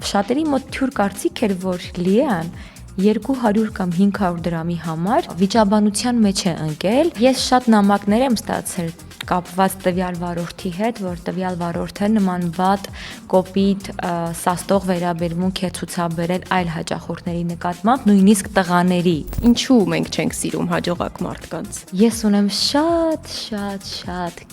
շատերի մոտ թյուր կարծիք էր, որ Լիան 200 կամ 500 դրամի համար վիճաբանության մեջ է ընկել։ Ես շատ նամակներ եմ ստացել կապված տվյալ վարորդի հետ, որ տվյալ վարորդը նման վատ, կոպիտ, սաստող վերաբերմունք է ցուցաբերել այլ հաճախորդների նկատմամբ, նույնիսկ տղաների։ Ինչու մենք չենք սիրում հաջողակ մարդկանց։ Ես ունեմ շատ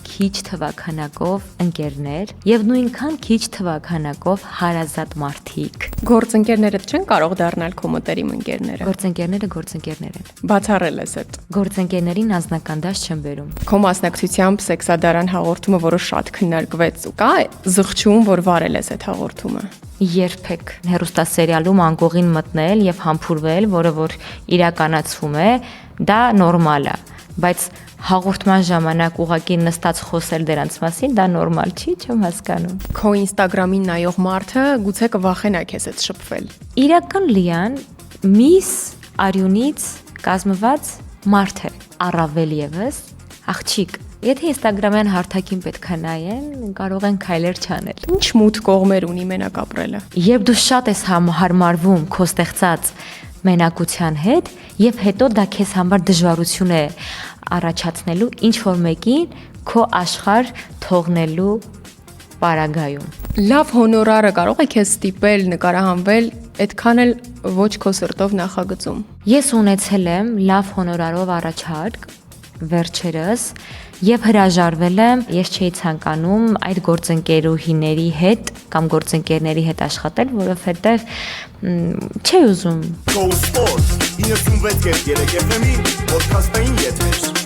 քիչ թվականակով ընկերներ եւ նույնքան քիչ թվականակով հարազատ մարդիկ։ Գործընկերներդ չեն կարող դառնալ քո մտերիմ ընկերները։ Գործընկերները գործընկերներ են։ Բացառել ես այդ։ Գործընկերներին անձնական դաշ չեմ բերում։ Քո մասնակցությամբ սեքսադարան հաղորդումը, որը շատ քննարկվեց, կա զղջում, որ վարել ես այդ հաղորդումը։ Երբեք հեռուստասերիալում անկողին մտնել եւ համբուրվել, որը որ իրականացվում է, դա նորմալ է, բայց հաղորդման ժամանակ ուղակի նստած խոսել դրանց մասին, դա նորմալ չի, չեմ հասկանում։ Քո Instagram-ին նայող մարդը գուցե կվախենա քեզ հետ շփվել։ Իրական Լիան միս արյունից կազմված մարդ է, առավել եւս աղջիկ։ Եթե Instagram-յան հարթակին պետք է նայեն, կարող են քայլեր չանել։ Ինչ մութ կողմեր ունի մենակ ապրելը։ Երբ դու շատ ես հարմարվում քո ստեղծած մենակության հետ, եւ հետո դա քեզ համար դժվարություն է առաջացնելու ինչ որ մեկին քո աշխարհ թողնելու պարագայում։ Լավ հոնորարը կարող է քեզ ստիպել նկարահանվել այդքան էլ ոչ քո սրտով նախագծում։ Ես ունեցել եմ լավ հոնորարով առաջարկ վերջերս եւ հրաժարվել եմ, ես չէի ցանկանում այդ գործընկերուհիների հետ կամ գործընկերների հետ աշխատել, որովհետեւ չէի ուզում։ Go Sport 96.3 FM-ի ոդքասթային եթեր։